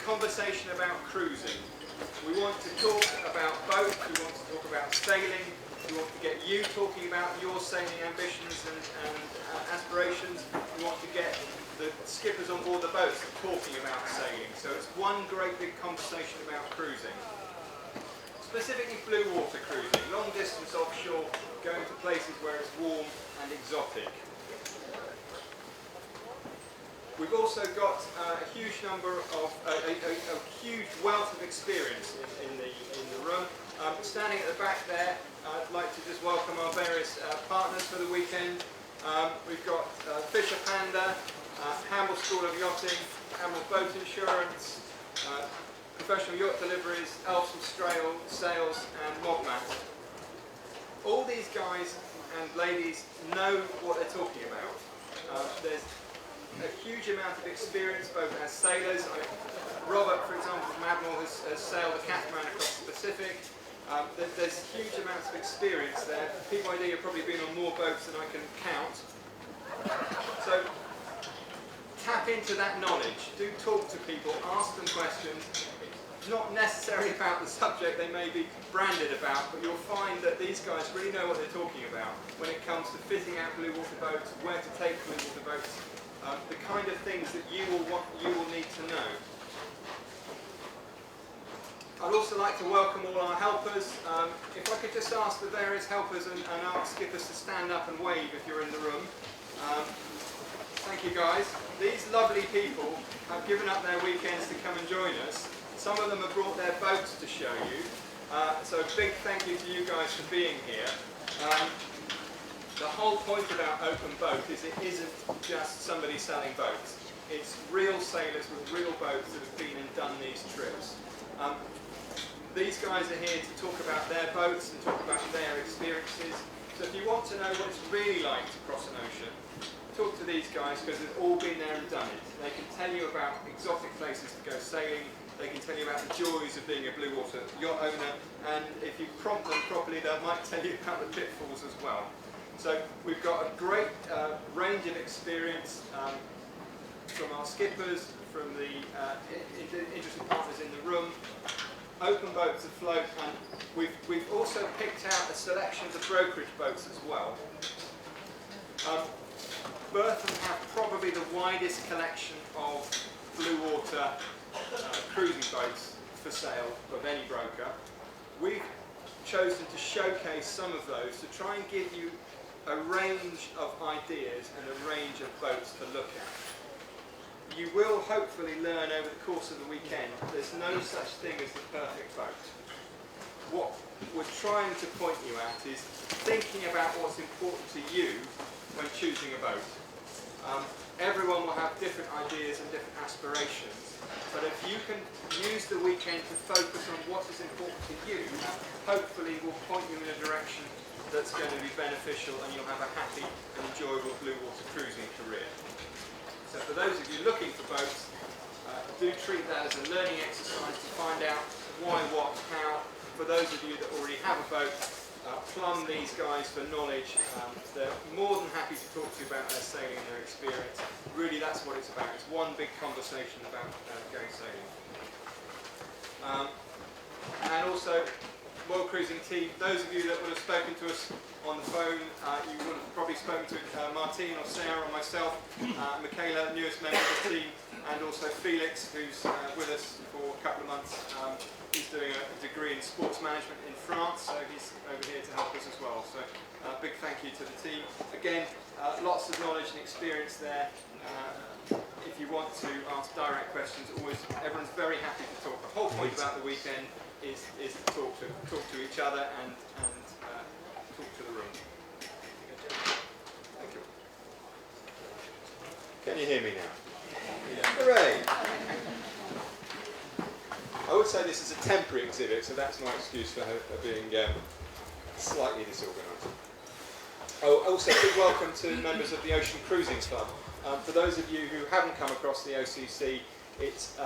conversation about cruising. We want to talk about boats, we want to talk about sailing, we want to get you talking about your sailing ambitions and aspirations. We want to get the skippers on board the boats talking about sailing. So it's one great big conversation about cruising. Specifically blue water cruising, long distance offshore, going to places where it's warm and exotic. We've also got a huge number of, a huge wealth of experience in the room. Standing at the back there, I'd like to just welcome our various partners for the weekend. We've got Fisher Panda, Hamble School of Yachting, Hamble Boat Insurance, Professional Yacht Deliveries, Elson Sales and Mogmat. All these guys and ladies know what they're talking about. There's a huge amount of experience both as sailors. Robert, for example, from Admiral has sailed a catamaran across the Pacific. There's huge amounts of experience there. PYD have probably been on more boats than I can count. So tap into that knowledge. Do talk to people, ask them questions. Not necessarily about the subject they may be branded about, but you'll find that these guys really know what they're talking about when it comes to fitting out blue water boats, where to take blue water boats. The kind of things that you will need to know. I'd also like to welcome all our helpers. If I could just ask the various helpers and our skippers to stand up and wave if you're in the room. Thank you guys. These lovely people have given up their weekends to come and join us. Some of them have brought their boats to show you. So a big thank you to you guys for being here. The whole point about Open Boat is it isn't just somebody selling boats. It's real sailors with real boats that have been and done these trips. These guys are here to talk about their boats and talk about their experiences. So if you want to know what it's really like to cross an ocean, talk to these guys because they've all been there and done it. They can tell you about exotic places to go sailing. They can tell you about the joys of being a blue water yacht owner. And if you prompt them properly, they might tell you about the pitfalls as well. So we've got a great range of experience from our skippers, from the interested partners in the room, open boats afloat, and we've also picked out a selection of brokerage boats as well. Berthon have probably the widest collection of blue water cruising boats for sale of any broker. We've chosen to showcase some of those to try and give you a range of ideas and a range of boats to look at. You will hopefully learn over the course of the weekend there's no such thing as the perfect boat. What we're trying to point you at is thinking about what's important to you when choosing a boat. Everyone will have different ideas and different aspirations, but if you can use the weekend to focus on what is important to you, hopefully will point you in a direction that's going to be beneficial and you'll have a happy and enjoyable blue water cruising career. So for those of you looking for boats, do treat that as a learning exercise to find out why, what, how. For those of you that already have a boat, plumb these guys for knowledge. They're more than happy to talk to you about their sailing and their experience. Really that's what it's about. It's one big conversation about going sailing. And also, World Cruising team, those of you that would have spoken to us on the phone, you would have probably spoken to Martine or Sarah or myself, Michaela, newest member of the team, and also Felix, who's with us for a couple of months. He's doing a degree in sports management in France, so he's over here to help us as well. So big thank you to the team. Again, lots of knowledge and experience there. If you want to ask direct questions, everyone's very happy to talk. The whole point about the weekend is to talk to each other and talk to the room. Thank you. Can you hear me now? Yeah. Hooray! I would say this is a temporary exhibit, so that's my excuse for being slightly disorganised. Oh, also, big welcome to members of the Ocean Cruising Club. For those of you who haven't come across the OCC, it's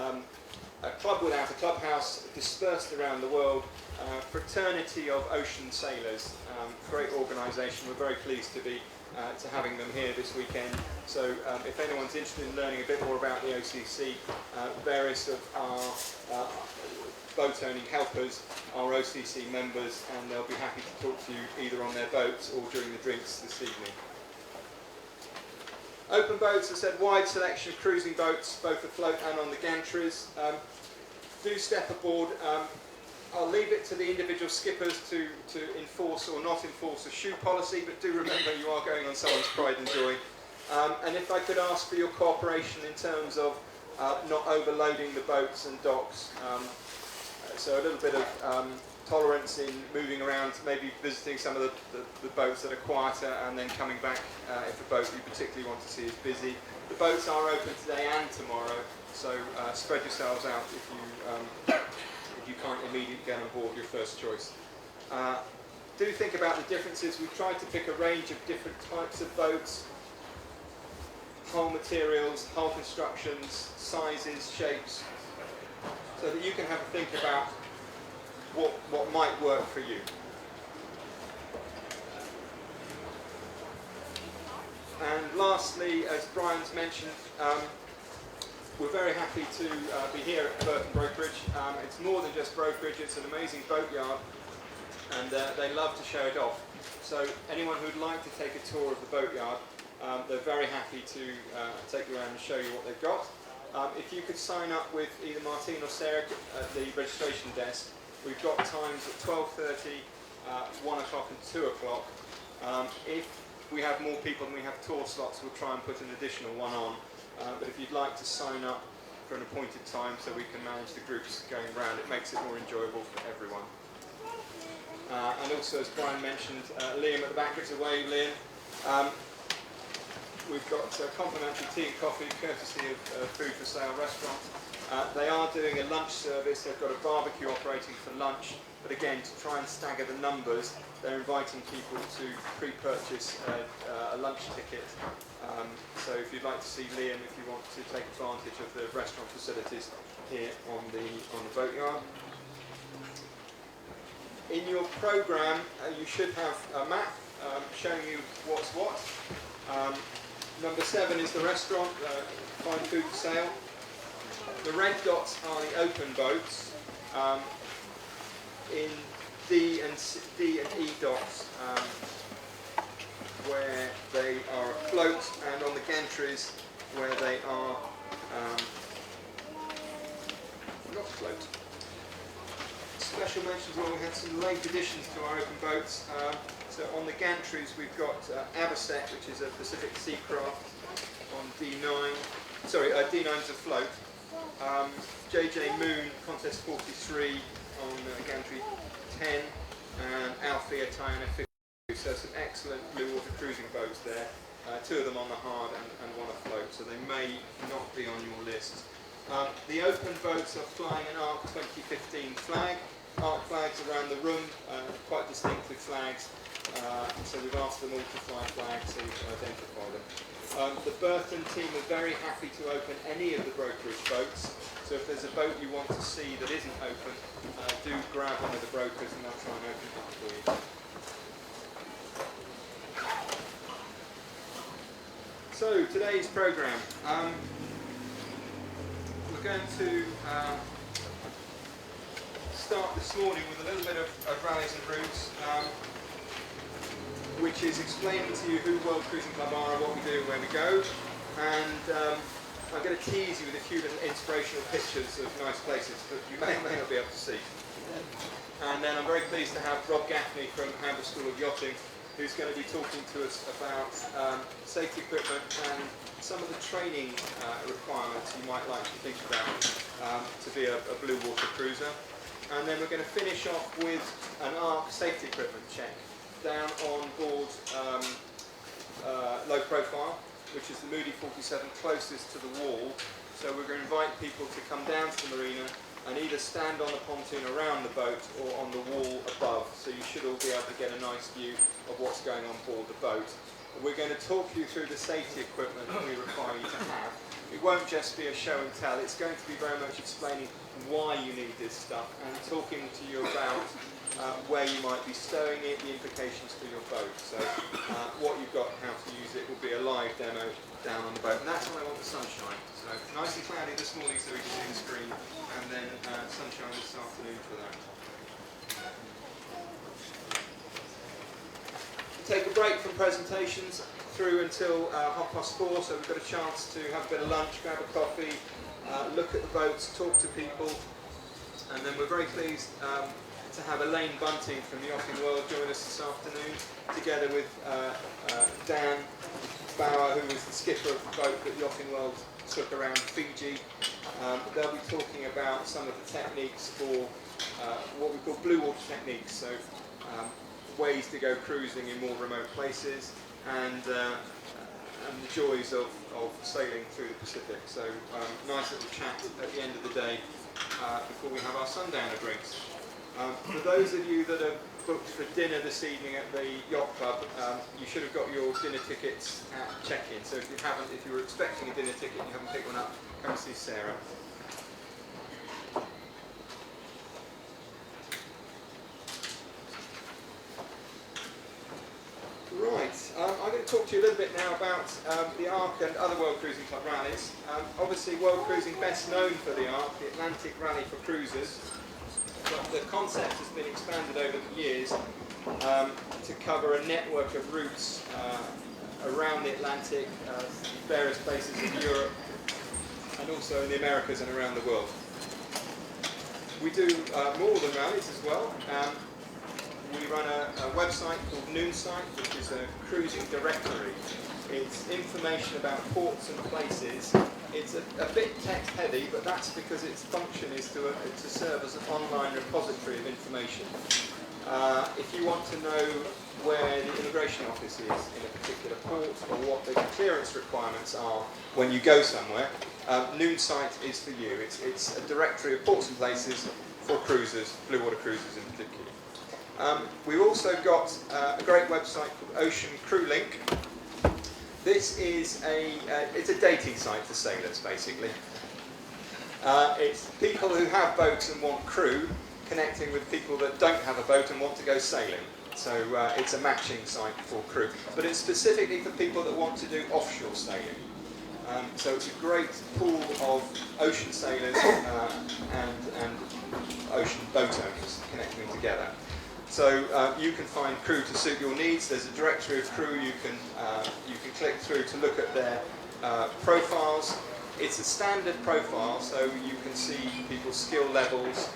a club without a clubhouse, dispersed around the world, fraternity of ocean sailors, great organisation. We're very pleased to be to having them here this weekend. So if anyone's interested in learning a bit more about the OCC, various of our boat owning helpers are OCC members, and they'll be happy to talk to you either on their boats or during the drinks this evening. Open boats, as I said, wide selection of cruising boats, both afloat and on the gantries. Do step aboard. I'll leave it to the individual skippers to enforce or not enforce a shoe policy, but do remember you are going on someone's pride and joy. And if I could ask for your cooperation in terms of not overloading the boats and docks. So a little bit of tolerance in moving around, maybe visiting some of the boats that are quieter and then coming back if a boat you particularly want to see is busy. The boats are open today and tomorrow, so spread yourselves out if you can't immediately get on board your first choice. Do think about the differences. We've tried to pick a range of different types of boats, hull materials, hull constructions, sizes, shapes, so that you can have a think about what might work for you. And lastly, as Brian's mentioned, we're very happy to be here at Berthon Brokerage. It's more than just brokerage, it's an amazing boatyard, and they love to show it off. So anyone who'd like to take a tour of the boatyard, they're very happy to take you around and show you what they've got. If you could sign up with either Martine or Sarah at the registration desk, we've got times at 12:30, 1 o'clock and 2 o'clock. If we have more people than we have tour slots, we'll try and put an additional one on. But if you'd like to sign up for an appointed time so we can manage the groups going round, it makes it more enjoyable for everyone. And also, as Brian mentioned, Liam at the back, gives away, Liam. We've got complimentary tea and coffee, courtesy of Food for Sale restaurant. They are doing a lunch service. They've got a barbecue operating for lunch, but again, to try and stagger the numbers, they're inviting people to pre-purchase a lunch ticket. So if you'd like to see Liam, if you want to take advantage of the restaurant facilities here on the boatyard. In your programme, you should have a map showing you what's what. Number 7 is the restaurant, fine food for sale. The red dots are the open boats. In D and E dots, where they are afloat, and on the gantries where they are not afloat. Special mentions, well, we had some late additions to our open boats. So on the gantries we've got Aberset, which is a Pacific Seacraft on D9. Sorry, D9's afloat. JJ Moon, Contest 43 on gantry 10, and Althea Tyana 50. So some excellent blue water cruising boats there. 2 of them on the hard and 1 afloat, so they may not be on your list. The open boats are flying an ARC 2015 flag. ARC flags around the room, quite distinctive flags. So we've asked them all to fly flags so you can identify them. The Berthon team are very happy to open any of the brokerage boats. So if there's a boat you want to see that isn't open, do grab one of the brokers and they'll try and open it up for you. So today's programme. We're going to start this morning with a little bit of rallies and routes, which is explaining to you who World Cruising Club are, what we do, and where we go. And I'm going to tease you with a few little inspirational pictures of nice places that you may or may not be able to see. And then I'm very pleased to have Rob Gaffney from Hamburg School of Yachting, who's going to be talking to us about safety equipment and some of the training requirements you might like to think about to be a blue water cruiser. And then we're going to finish off with an ARC safety equipment check down on board low profile, which is the Moody 47 closest to the wall. So we're going to invite people to come down to the marina and either stand on the pontoon around the boat or on the wall above. So you should all be able to get a nice view of what's going on board the boat. We're going to talk you through the safety equipment that we require you to have. it won't just be a show and tell, it's going to be very much explaining why you need this stuff and talking to you about where you might be stowing it, the implications for your boat. So what you've got, how to use it, will be a live demo down on the boat. And that's when I want the sunshine. So nice and cloudy this morning so we can see the screen, and then sunshine this afternoon for that. Take a break from presentations through until 4:30, so we've got a chance to have a bit of lunch, grab a coffee, look at the boats, talk to people, and then we're very pleased to have Elaine Bunting from the Yachting World join us this afternoon, together with Dan Bauer, who was the skipper of the boat that Yachting World took around Fiji. They'll be talking about some of the techniques for what we call blue water techniques, so ways to go cruising in more remote places, and the joys of sailing through the Pacific. So nice little chat at the end of the day before we have our sundowner drinks. For those of you that are booked for dinner this evening at the Yacht Club, you should have got your dinner tickets at check-in. So if you haven't, if you were expecting a dinner ticket and you haven't picked one up, come see Sarah. Right, I'm going to talk to you a little bit now about the ARC and other World Cruising Club rallies. Obviously, World Cruising best known for the ARC, the Atlantic Rally for Cruisers. But the concept has been expanded over the years to cover a network of routes around the Atlantic, various places in Europe, and also in the Americas and around the world. We do more than rallies as well. We run a website called Noonsite, which is a cruising directory. It's information about ports and places. It's a bit text heavy, but that's because its function is to serve as an online repository of information. If you want to know where the immigration office is in a particular port, or what the clearance requirements are when you go somewhere, Noonsite is for you. It's a directory of ports and places for cruisers, blue water cruisers in particular. We've also got a great website called Ocean Crew Link. This is it's a dating site for sailors, basically. It's people who have boats and want crew connecting with people that don't have a boat and want to go sailing. So it's a matching site for crew. But it's specifically for people that want to do offshore sailing. So it's a great pool of ocean sailors and ocean boat owners connecting together. So you can find crew to suit your needs. There's a directory of crew you can click through to look at their profiles. It's a standard profile, so you can see people's skill levels,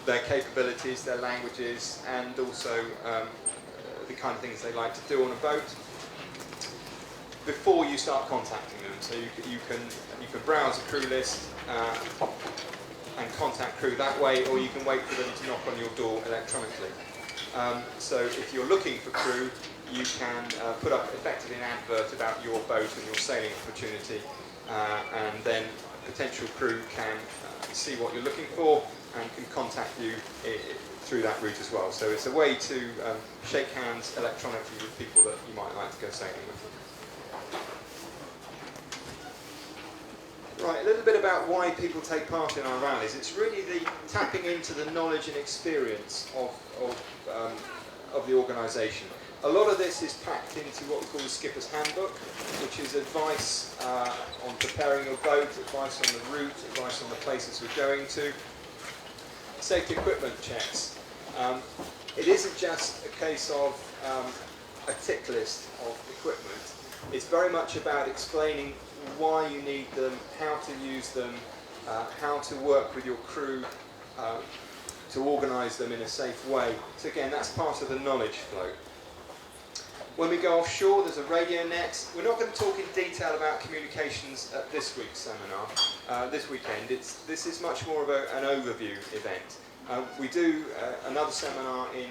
their capabilities, their languages, and also the kind of things they like to do on a boat before you start contacting them. So you can browse a crew list and contact crew that way, or you can wait for them to knock on your door electronically. So if you're looking for crew, you can put up effectively an advert about your boat and your sailing opportunity, and then potential crew can see what you're looking for and can contact you through that route as well. So it's a way to shake hands electronically with people that you might like to go sailing with. Right, a little bit about why people take part in our rallies. It's really the tapping into the knowledge and experience of the organisation. A lot of this is packed into what we call the Skipper's Handbook, which is advice on preparing your boat, advice on the route, advice on the places we're going to. Safety equipment checks. It isn't just a case of a tick list of equipment. It's very much about explaining why you need them, how to use them, how to work with your crew to organise them in a safe way. So again, that's part of the knowledge flow. When we go offshore, there's a radio net. We're not going to talk in detail about communications at this week's seminar, this weekend. This is much more of an overview event. We do another seminar in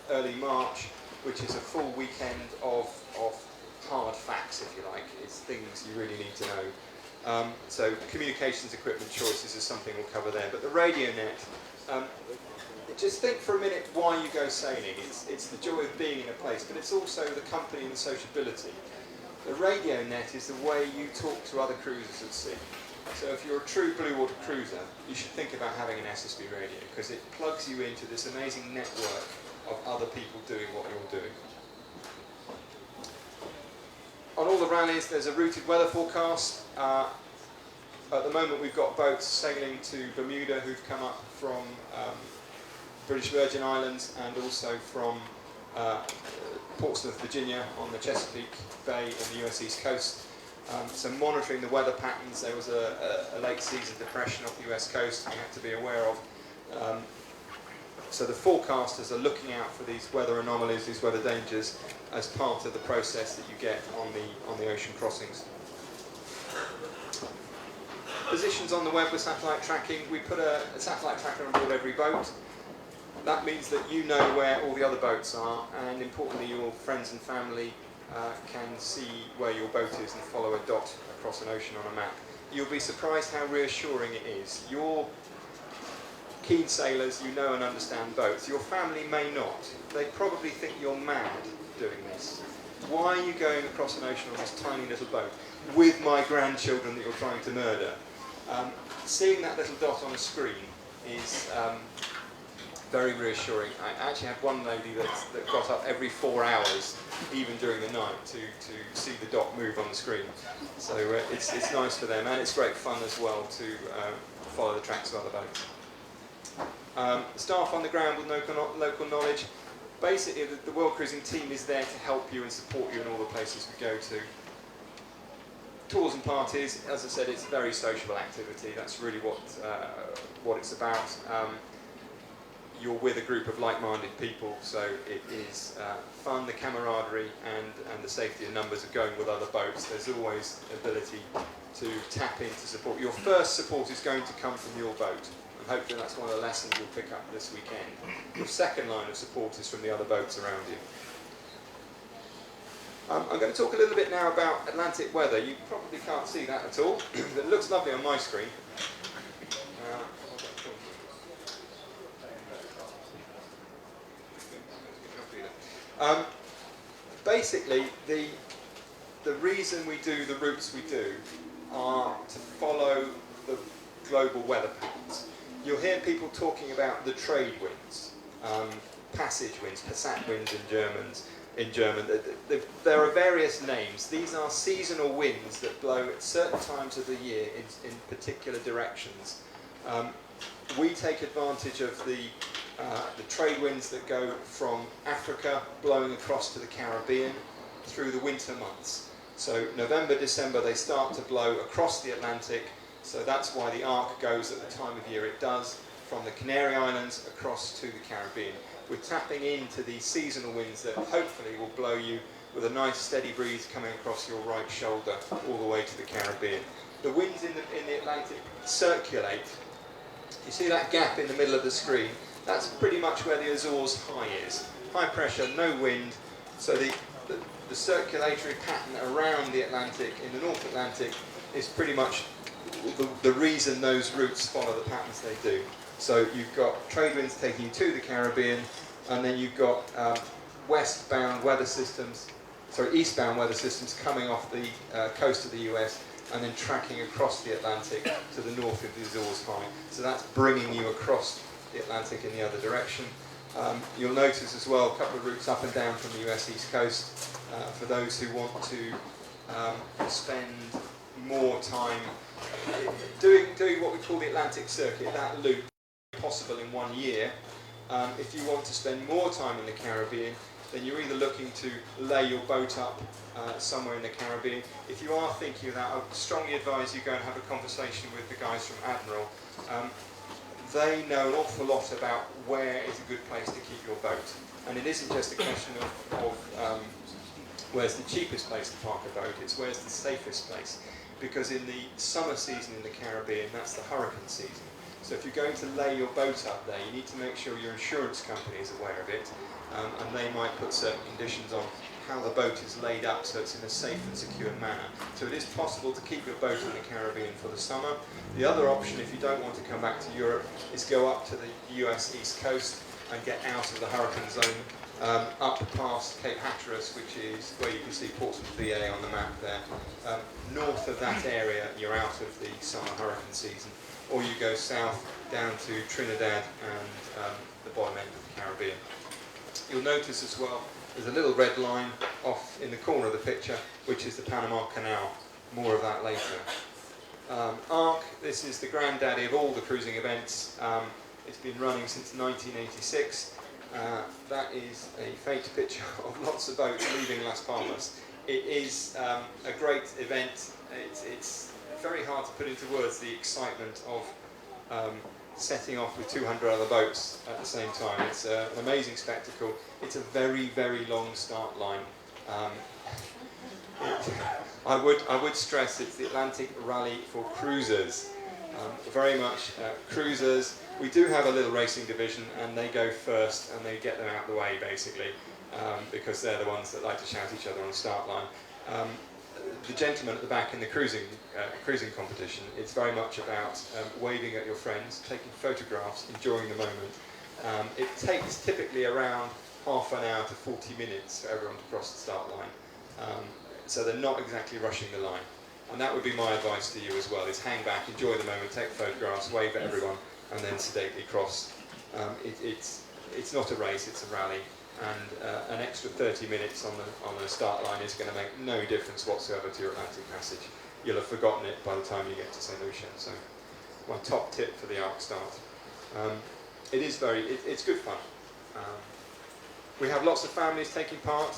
early March, which is a full weekend of hard facts, if you like. It's things you really need to know. So communications equipment choices is something we'll cover there. But the radio net, just think for a minute why you go sailing. It's the joy of being in a place, but it's also the company and the sociability. The radio net is the way you talk to other cruisers at sea. So if you're a true Bluewater cruiser, you should think about having an SSB radio, because it plugs you into this amazing network of other people doing what you're doing. On all the rallies, there's a routed weather forecast. At the moment, we've got boats sailing to Bermuda who've come up from British Virgin Islands and also from Portsmouth, Virginia, on the Chesapeake Bay on the US East Coast. So monitoring the weather patterns, there was a late season depression off the US coast we had to be aware of. So the forecasters are looking out for these weather anomalies, these weather dangers, as part of the process that you get on the ocean crossings. Positions on the web with satellite tracking. We put a satellite tracker on board every boat. That means that you know where all the other boats are, and importantly your friends and family can see where your boat is and follow a dot across an ocean on a map. You'll be surprised how reassuring it is. You're keen sailors, you know and understand boats. Your family may not. They probably think you're mad doing this. Why are you going across an ocean on this tiny little boat with my grandchildren that you're trying to murder? Seeing that little dot on a screen is very reassuring. I actually had one lady that got up every 4 hours, even during the night, to see the dot move on the screen. So it's nice for them, and it's great fun as well to follow the tracks of other boats. Staff on the ground with local knowledge. Basically, the World Cruising team is there to help you and support you in all the places we go to. Tours and parties, as I said, it's a very sociable activity. That's really what it's about. You're with a group of like-minded people, so it is fun. The camaraderie and the safety in numbers of going with other boats. There's always the ability to tap in to support. Your first support is going to come from your boat, and hopefully that's one of the lessons you'll pick up this weekend. Your second line of support is from the other boats around you. I'm going to talk a little bit now about Atlantic weather. You probably can't see that at all, but it looks lovely on my screen. Basically, the reason we do the routes we do are to follow the global weather patterns. You'll hear people talking about the trade winds, passage winds, passat winds in German. There are various names. These are seasonal winds that blow at certain times of the year in particular directions. We take advantage of the trade winds that go from Africa blowing across to the Caribbean through the winter months. So November, December, they start to blow across the Atlantic, so that's why the arc goes at the time of year it does, from the Canary Islands across to the Caribbean. We're tapping into these seasonal winds that hopefully will blow you with a nice steady breeze coming across your right shoulder all the way to the Caribbean. The winds in the Atlantic circulate. You see that gap in the middle of the screen? That's pretty much where the Azores high is. High pressure, no wind, so the circulatory pattern around the Atlantic, in the North Atlantic, is pretty much the reason those routes follow the patterns they do. So you've got trade winds taking you to the Caribbean, and then you've got eastbound weather systems coming off the coast of the US and then tracking across the Atlantic to the north of the Azores high. So that's bringing you across the Atlantic in the other direction. You'll notice as well a couple of routes up and down from the US East Coast for those who want to spend more time doing what we call the Atlantic Circuit, that loop possible in 1 year. If you want to spend more time in the Caribbean, then you're either looking to lay your boat up somewhere in the Caribbean. If you are thinking of that, I would strongly advise you go and have a conversation with the guys from Admiral. They know an awful lot about where is a good place to keep your boat. And it isn't just a question of where's the cheapest place to park a boat, it's where's the safest place. Because in the summer season in the Caribbean, that's the hurricane season. So if you're going to lay your boat up there, you need to make sure your insurance company is aware of it, and they might put certain conditions on how the boat is laid up so it's in a safe and secure manner. So it is possible to keep your boat in the Caribbean for the summer. The other option, if you don't want to come back to Europe, is go up to the US East Coast and get out of the hurricane zone up past Cape Hatteras, which is where you can see Portsmouth VA on the map there. North of that area, you're out of the summer hurricane season, or you go south down to Trinidad and the bottom end of the Caribbean. You'll notice as well, there's a little red line off in the corner of the picture, which is the Panama Canal. More of that later. ARC, this is the granddaddy of all the cruising events. It's been running since 1986. That is a faked picture of lots of boats leaving Las Palmas. It is a great event. It's very hard to put into words the excitement of setting off with 200 other boats at the same time. It's an amazing spectacle. It's a very, very long start line. I would stress it's the Atlantic Rally for cruisers. Very much cruisers. We do have a little racing division, and they go first, and they get them out of the way basically, because they're the ones that like to shout each other on the start line. The gentleman at the back in the cruising competition, it's very much about waving at your friends, taking photographs, enjoying the moment. It takes typically around half an hour to 40 minutes for everyone to cross the start line. So they're not exactly rushing the line. And that would be my advice to you as well, is hang back, enjoy the moment, take photographs, wave at everyone, and then sedately cross. It's not a race, it's a rally. And an extra 30 minutes on the start line is going to make no difference whatsoever to your Atlantic passage. You'll have forgotten it by the time you get to St. Lucia. So my top tip for the ARC start. It's good fun. We have lots of families taking part.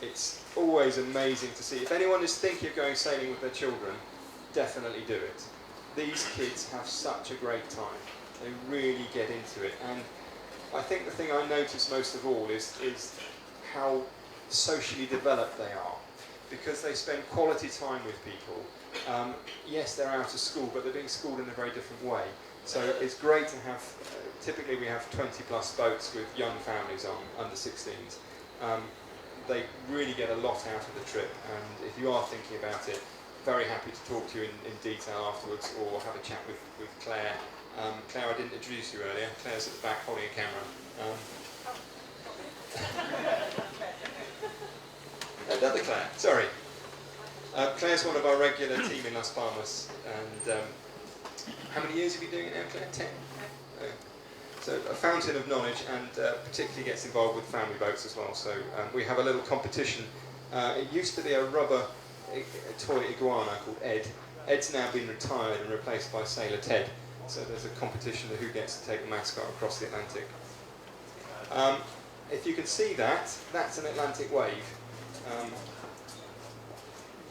It's always amazing to see. If anyone is thinking of going sailing with their children, definitely do it. These kids have such a great time. They really get into it. And I think the thing I notice most of all is how socially developed they are, because they spend quality time with people. Yes, they're out of school, but they're being schooled in a very different way. So it's great to have, typically we have 20 plus boats with young families on, under 16s. They really get a lot out of the trip, and if you are thinking about it, very happy to talk to you in detail afterwards, or have a chat with Claire. Claire, I didn't introduce you earlier. Claire's at the back holding a camera. Another Claire, sorry. Claire's one of our regular team in Las Palmas, and how many years have you been doing it now, Claire? 10? So a fountain of knowledge, and particularly gets involved with family boats as well. So we have a little competition. It used to be a rubber toy iguana called Ed. Ed's now been retired and replaced by Sailor Ted. So there's a competition of who gets to take the mascot across the Atlantic. If you can see that, that's an Atlantic wave.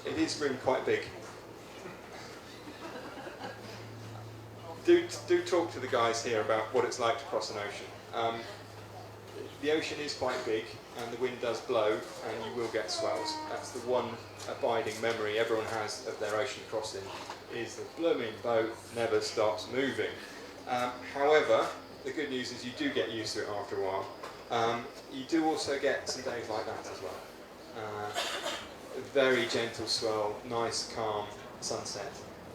It is really quite big. Do talk to the guys here about what it's like to cross an ocean. The ocean is quite big, and the wind does blow, and you will get swells. That's the one abiding memory everyone has of their ocean crossing, is the blooming boat never stops moving. However, the good news is you do get used to it after a while. You do also get some days like that as well. Very gentle swell, nice calm sunset.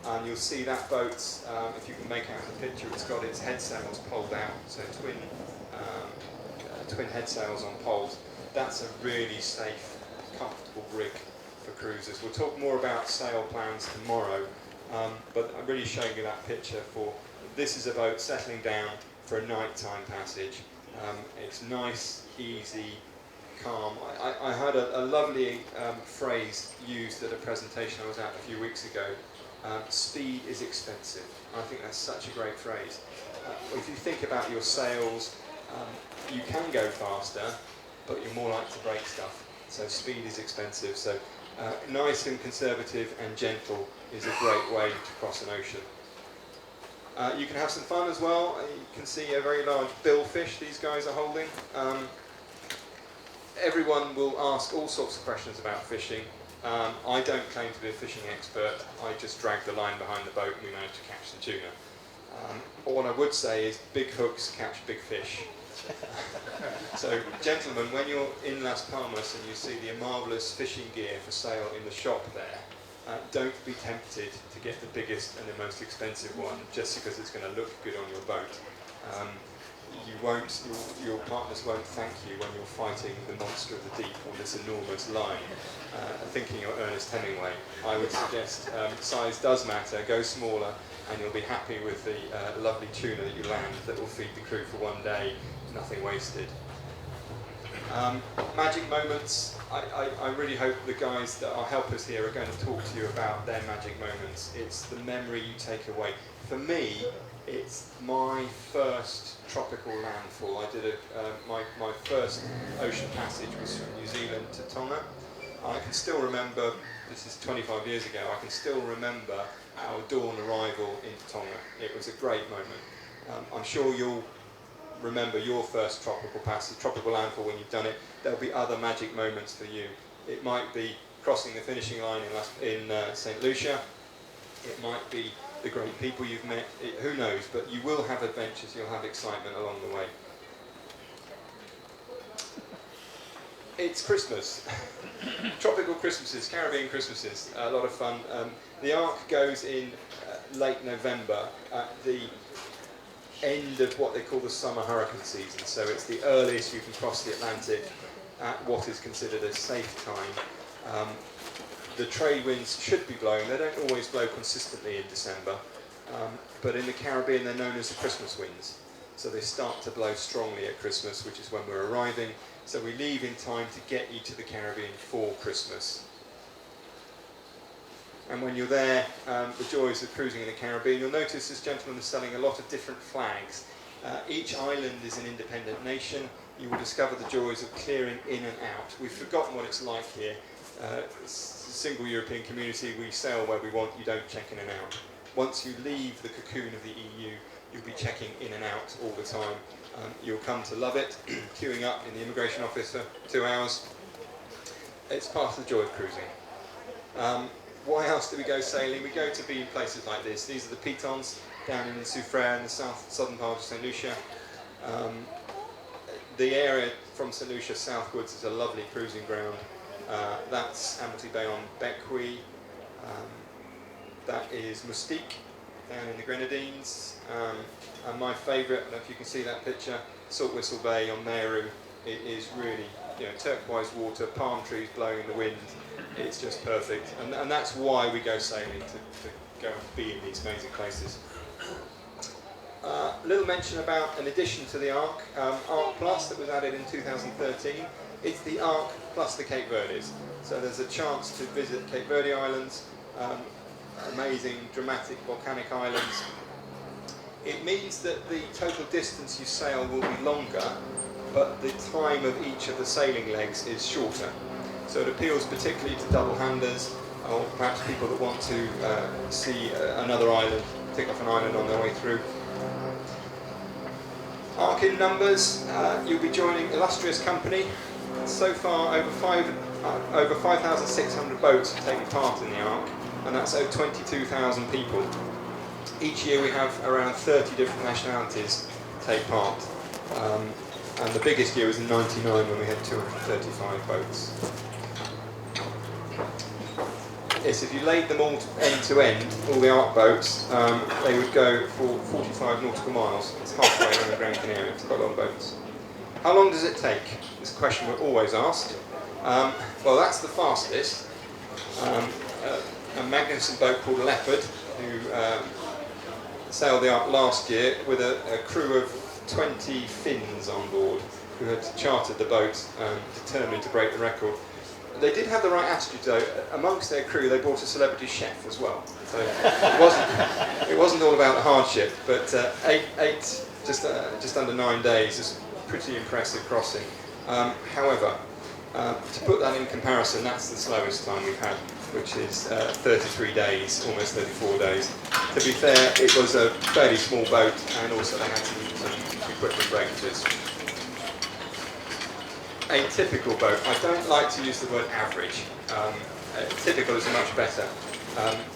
And you'll see that boat, if you can make out the picture, it's got its head sails poled out, so twin head sails on poles. That's a really safe, comfortable rig for cruisers. We'll talk more about sail plans tomorrow, but I'm really showing you that picture for, this is a boat settling down for a nighttime passage. It's nice, easy, calm. I heard a lovely phrase used at a presentation I was at a few weeks ago. Speed is expensive. I think that's such a great phrase. If you think about your sails, you can go faster, but you're more likely to break stuff. So speed is expensive. So nice and conservative and gentle is a great way to cross an ocean. You can have some fun as well. You can see a very large billfish these guys are holding. Everyone will ask all sorts of questions about fishing. I don't claim to be a fishing expert. I just drag the line behind the boat and we manage to catch the tuna. What I would say is big hooks catch big fish. So gentlemen, when you're in Las Palmas and you see the marvellous fishing gear for sale in the shop there, don't be tempted to get the biggest and the most expensive one just because it's going to look good on your boat. your partners won't thank you when you're fighting the monster of the deep on this enormous line. Thinking you're Ernest Hemingway, I would suggest size does matter, go smaller, and you'll be happy with the lovely tuna that you land that will feed the crew for one day, nothing wasted. Magic moments, I really hope the guys that are helpers here are going to talk to you about their magic moments. It's the memory you take away. For me, it's my first tropical landfall. I did my first ocean passage was from New Zealand to Tonga. I can still remember, this is 25 years ago, I can still remember our dawn arrival into Tonga. It was a great moment. I'm sure you'll remember your first tropical passage, tropical landfall when you've done it. There'll be other magic moments for you. It might be crossing the finishing line in St. Lucia. It might be the great people you've met. Who knows? But you will have adventures, you'll have excitement along the way. It's Christmas. Tropical Christmases, Caribbean Christmases, a lot of fun. The Ark goes in late November at the end of what they call the summer hurricane season. So it's the earliest you can cross the Atlantic at what is considered a safe time. The trade winds should be blowing. They don't always blow consistently in December, but in the Caribbean they're known as the Christmas winds. So they start to blow strongly at Christmas, which is when we're arriving. So we leave in time to get you to the Caribbean for Christmas. And when you're there, the joys of cruising in the Caribbean, you'll notice this gentleman is selling a lot of different flags. Each island is an independent nation. You will discover the joys of clearing in and out. We've forgotten what it's like here. It's a single European community. We sail where we want. You don't check in and out. Once you leave the cocoon of the EU, you'll be checking in and out all the time. You'll come to love it, queuing up in the immigration office for 2 hours. It's part of the joy of cruising. Why else do we go sailing? We go to be in places like this. These are the pitons down in Soufrière in the southern part of St. Lucia. The area from St. Lucia southwards is a lovely cruising ground. That's Amity Bay on Bequia. That is Mustique down in the Grenadines. And my favourite, I don't know if you can see that picture, Salt Whistle Bay on Meru. It is really, turquoise water, palm trees blowing in the wind. It's just perfect, and that's why we go sailing, to go and be in these amazing places. A little mention about an addition to the Ark, Ark Plus, that was added in 2013. It's the Ark plus the Cape Verdes. So there's a chance to visit Cape Verde Islands, amazing, dramatic volcanic islands. It means that the total distance you sail will be longer, but the time of each of the sailing legs is shorter. So it appeals particularly to double-handers, or perhaps people that want to see another island, tick off an island on their way through. Ark in numbers, you'll be joining illustrious company. So far, over 5,600 boats have taken part in the Ark, and that's over 22,000 people. Each year we have around 30 different nationalities take part. And the biggest year was in '99 when we had 235 boats. Yes, if you laid them all end to end, all the Ark boats, they would go for 45 nautical miles. It's halfway around the Gran Canaria. It's quite a lot of boats. How long does it take? This is a question we're always asked. Well, that's the fastest. A magnificent boat called Leopard, who sailed the Ark last year with a crew of 20 Finns on board who had chartered the boat, determined to break the record. They did have the right attitude though. Amongst their crew they brought a celebrity chef as well. So it wasn't all about the hardship, but just under 9 days is a pretty impressive crossing. However, to put that in comparison, that's the slowest time we've had, which is 33 days, almost 34 days. To be fair, it was a fairly small boat, and also they had some equipment breakages. A typical boat, I don't like to use the word average. Typical is much better.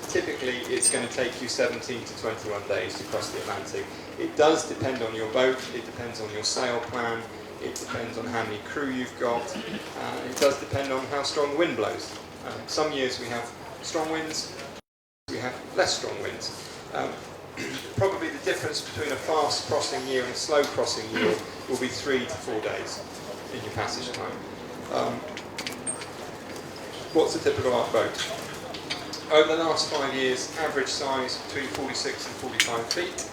Typically, it's going to take you 17 to 21 days to cross the Atlantic. It does depend on your boat, it depends on your sail plan, it depends on how many crew you've got, it does depend on how strong the wind blows. Some years we have strong winds, we have less strong winds. probably the difference between a fast crossing year and a slow crossing year will be 3 to 4 days in your passage time. What's a typical ark boat? Over the last 5 years, average size between 46 and 45 feet,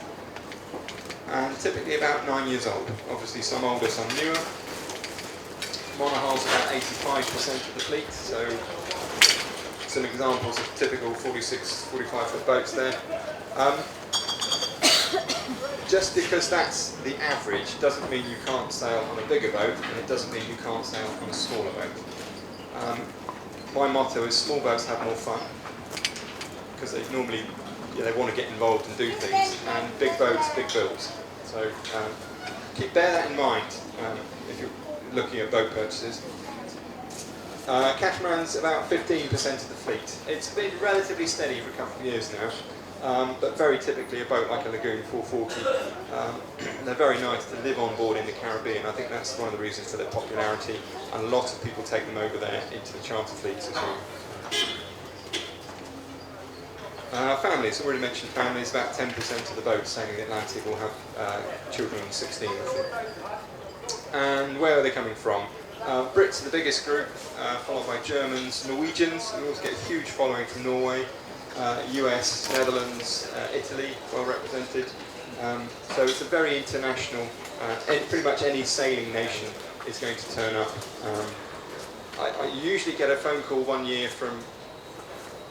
and typically about 9 years old. Obviously some older, some newer. Monohull's about 85% of the fleet, so some examples of typical 46, 45 foot boats there. Just because that's the average doesn't mean you can't sail on a bigger boat, and it doesn't mean you can't sail on a smaller boat. My motto is small boats have more fun, because they normally they want to get involved and do things, and big boats, big bills. So bear that in mind if you're looking at boat purchases. Catamaran's about 15% of the fleet. It's been relatively steady for a couple of years now, but very typically a boat like a Lagoon 440. They're very nice to live on board in the Caribbean. I think that's one of the reasons for their popularity, and a lot of people take them over there into the charter fleets as well. Families, already mentioned families, about 10% of the boats sailing the Atlantic will have children under 16 with them. And where are they coming from? Brits are the biggest group, followed by Germans, Norwegians. We also get a huge following from Norway, US, Netherlands, Italy, well represented. So it's a very international, pretty much any sailing nation is going to turn up. I usually get a phone call one year from,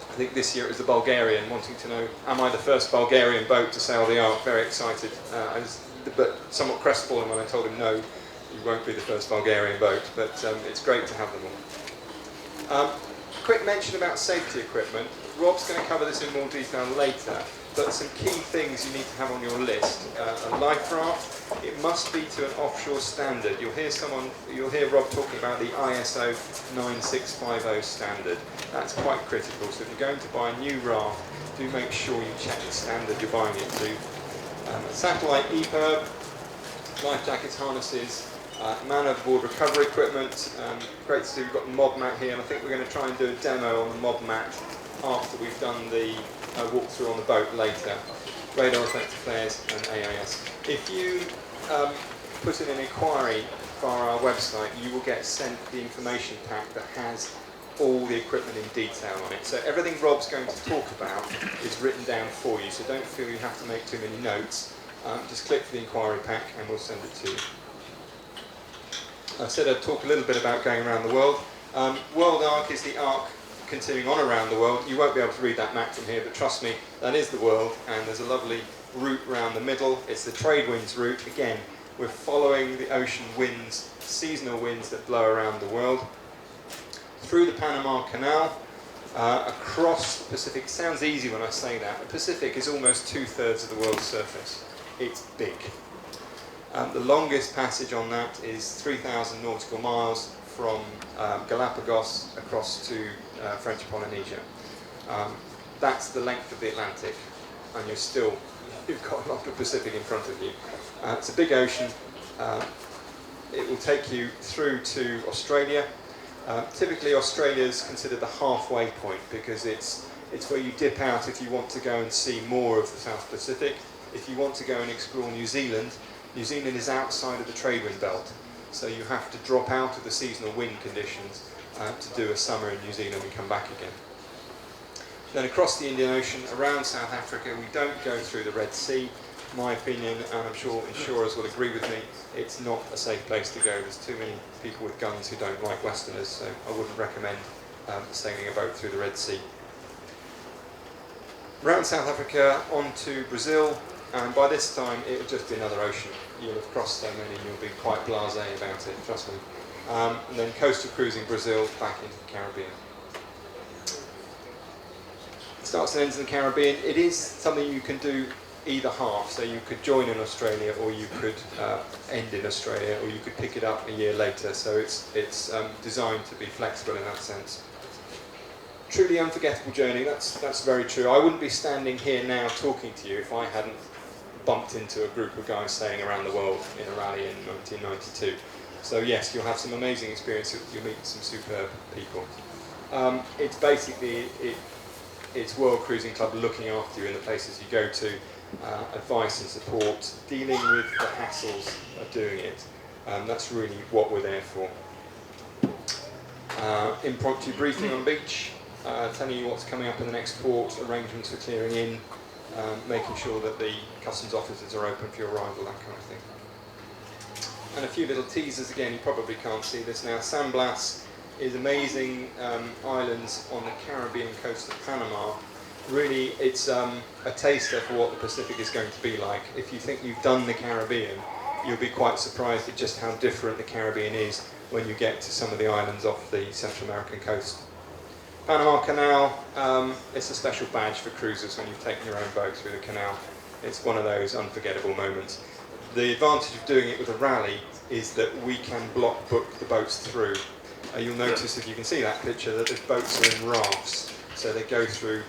I think this year it was a Bulgarian, wanting to know, am I the first Bulgarian boat to sail the Ark? Very excited, but somewhat crestfallen when I told him no, you won't be the first Bulgarian boat, but it's great to have them all. Quick mention about safety equipment. Rob's going to cover this in more detail later, but some key things you need to have on your list. A life raft, it must be to an offshore standard. You'll hear Rob talking about the ISO 9650 standard. That's quite critical, so if you're going to buy a new raft, do make sure you check the standard you're buying it to. Satellite EPIRB, life jackets, harnesses, man overboard recovery equipment. Great to see we've got the mob mat here, and I think we're going to try and do a demo on the mob mat after we've done the walkthrough on the boat later. Radar effector flares and AIS. If you put in an inquiry via our website, you will get sent the information pack that has all the equipment in detail on it. So everything Rob's going to talk about is written down for you, so don't feel you have to make too many notes. Just click for the inquiry pack and we'll send it to you. I said I'd talk a little bit about going around the world. World Ark is the arc continuing on around the world. You won't be able to read that map from here, but trust me, that is the world, and there's a lovely route around the middle. It's the trade winds route. Again, we're following the ocean winds, seasonal winds that blow around the world. Through the Panama Canal, across the Pacific. It sounds easy when I say that. The Pacific is almost 2/3 of the world's surface. It's big. The longest passage on that is 3,000 nautical miles from Galapagos across to French Polynesia. That's the length of the Atlantic, and you've got a lot of Pacific in front of you. It's a big ocean. It will take you through to Australia. Typically Australia is considered the halfway point because it's where you dip out if you want to go and see more of the South Pacific. If you want to go and explore New Zealand, New Zealand is outside of the trade wind belt, so you have to drop out of the seasonal wind conditions to do a summer in New Zealand and come back again. Then across the Indian Ocean, around South Africa, we don't go through the Red Sea. My opinion, and I'm sure insurers will agree with me, it's not a safe place to go. There's too many people with guns who don't like Westerners, so I wouldn't recommend sailing a boat through the Red Sea. Around South Africa, on to Brazil, and by this time it will just be another ocean. You'll have crossed so many and you'll be quite blasé about it, trust me. And then coastal cruising Brazil, back into the Caribbean. It starts and ends in the Caribbean. It is something you can do either half, so you could join in Australia, or you could end in Australia, or you could pick it up a year later, so it's designed to be flexible in that sense. Truly unforgettable journey, that's very true. I wouldn't be standing here now talking to you if I hadn't bumped into a group of guys sailing around the world in a rally in 1992. So yes, you'll have some amazing experiences, you'll meet some superb people. It's basically, it's World Cruising Club looking after you in the places you go to. advice and support, dealing with the hassles of doing it. That's really what we're there for. Impromptu briefing on beach, telling you what's coming up in the next port, arrangements for clearing in, making sure that the customs officers are open for your arrival, that kind of thing. And a few little teasers again, you probably can't see this now. San Blas is amazing islands on the Caribbean coast of Panama. Really, it's a taster for what the Pacific is going to be like. If you think you've done the Caribbean, you'll be quite surprised at just how different the Caribbean is when you get to some of the islands off the Central American coast. Panama Canal, it's a special badge for cruisers when you've taken your own boat through the canal. It's one of those unforgettable moments. The advantage of doing it with a rally is that we can block book the boats through. You'll notice, if you can see that picture, that the boats are in rafts, so they go through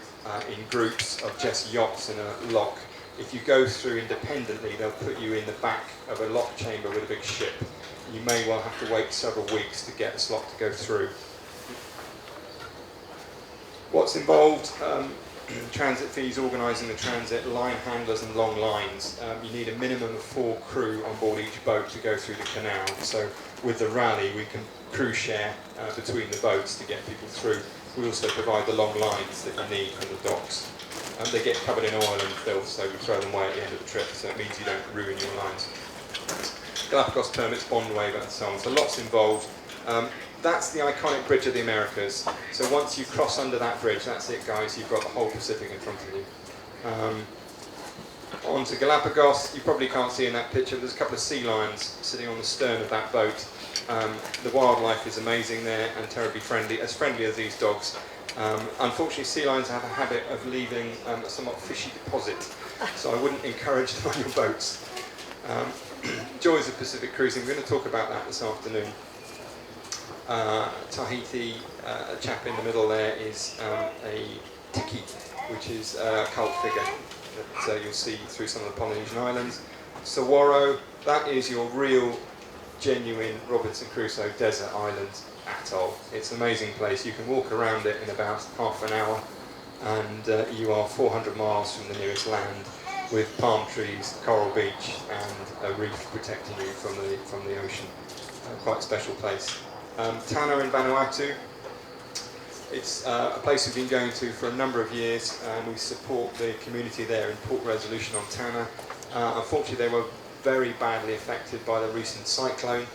in groups of just yachts in a lock. If you go through independently, they'll put you in the back of a lock chamber with a big ship. You may well have to wait several weeks to get a slot to go through. What's involved? Transit fees, organising the transit, line handlers and long lines. You need a minimum of 4 crew on board each boat to go through the canal. So with the rally, we can crew share between the boats to get people through. We also provide the long lines that you need from the docks. They get covered in oil and filth, so we throw them away at the end of the trip, so it means you don't ruin your lines. Galapagos permits, bond waiver and so on, so lots involved. That's the iconic Bridge of the Americas. So once you cross under that bridge, that's it guys, you've got the whole Pacific in front of you. On to Galapagos, you probably can't see in that picture, there's a couple of sea lions sitting on the stern of that boat. The wildlife is amazing there and terribly friendly as these dogs. Unfortunately, sea lions have a habit of leaving a somewhat fishy deposit, so I wouldn't encourage them on your boats. Joys of Pacific cruising, we're going to talk about that this afternoon. Tahiti, a chap in the middle there is a tiki, which is a cult figure that you'll see through some of the Polynesian islands. Saguaro, that is your real, genuine Robinson Crusoe desert island atoll. It's an amazing place. You can walk around it in about half an hour, and you are 400 miles from the nearest land, with palm trees, coral beach, and a reef protecting you from the ocean. Quite a special place. Tanna in Vanuatu. It's a place we've been going to for a number of years, and we support the community there in port resolution on Tanna. Unfortunately, they were very badly affected by the recent cyclone.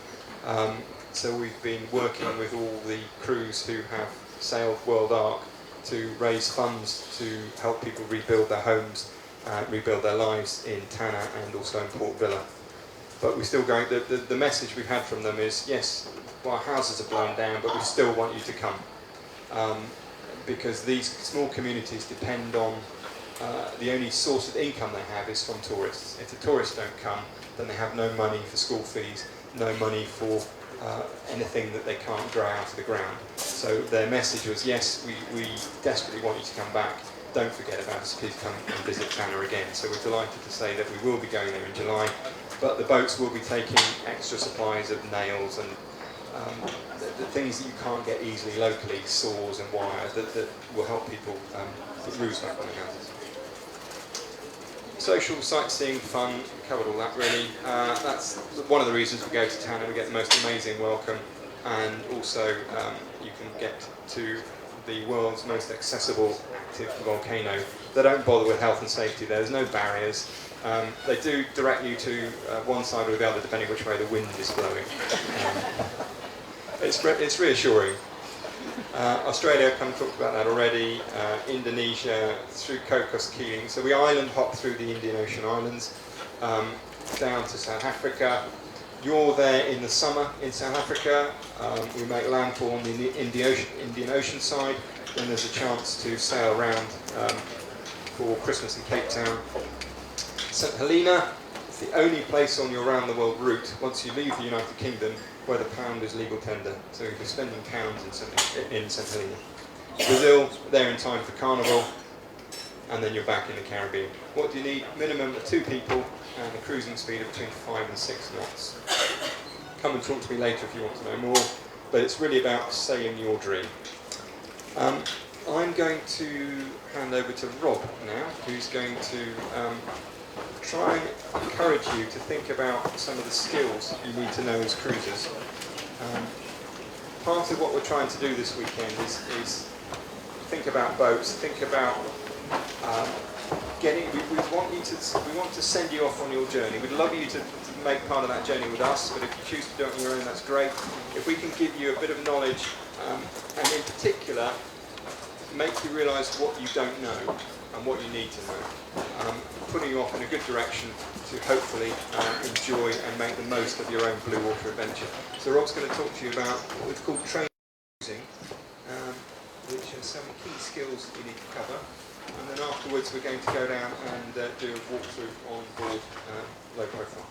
So we've been working with all the crews who have sailed World Ark to raise funds to help people rebuild their homes, rebuild their lives in Tanna and also in Port Vila. But we're still going, the message we've had from them is, yes, our houses are blown down, but we still want you to come. Because these small communities depend on, the only source of income they have is from tourists. If the tourists don't come, then they have no money for school fees, no money for anything that they can't grow out of the ground. So their message was, yes, we desperately want you to come back. Don't forget about us, please come and visit Tanna again. So we're delighted to say that we will be going there in July, but the boats will be taking extra supplies of nails and the things that you can't get easily locally, saws and wires, that will help people put roofs back on their houses. Social, sightseeing, fun, covered all that really. That's one of the reasons we go to Tanna. We get the most amazing welcome, and also you can get to the world's most accessible active volcano. They don't bother with health and safety, there's no barriers. They do direct you to one side or the other depending which way the wind is blowing. It's reassuring. Australia, kind of talked about that already. Indonesia, through Cocos Keeling. So we island hop through the Indian Ocean islands, down to South Africa. You're there in the summer in South Africa. We make landfall on the Indian Ocean side. Then there's a chance to sail around for Christmas in Cape Town. St Helena is the only place on your round the world route, once you leave the United Kingdom, where the pound is legal tender. So you'll be spending pounds in St Helena. Brazil, there in time for Carnival, and then you're back in the Caribbean. What do you need? Minimum of 2 people and a cruising speed of between 5 and 6 knots. Come and talk to me later if you want to know more, but it's really about sailing your dream. I'm going to hand over to Rob now, who's going to try and encourage you to think about some of the skills you need to know as cruisers. Part of what we're trying to do this weekend is think about boats, think about we want to send you off on your journey. We'd love you to make part of that journey with us, but if you choose to do it on your own, that's great. If we can give you a bit of knowledge, and in particular, make you realise what you don't know and what you need to know, putting you off in a good direction to hopefully enjoy and make the most of your own blue water adventure. So Rob's going to talk to you about what we've called training cruising, which are some key skills that you need to cover. And then afterwards we're going to go down and do a walkthrough on board low profile.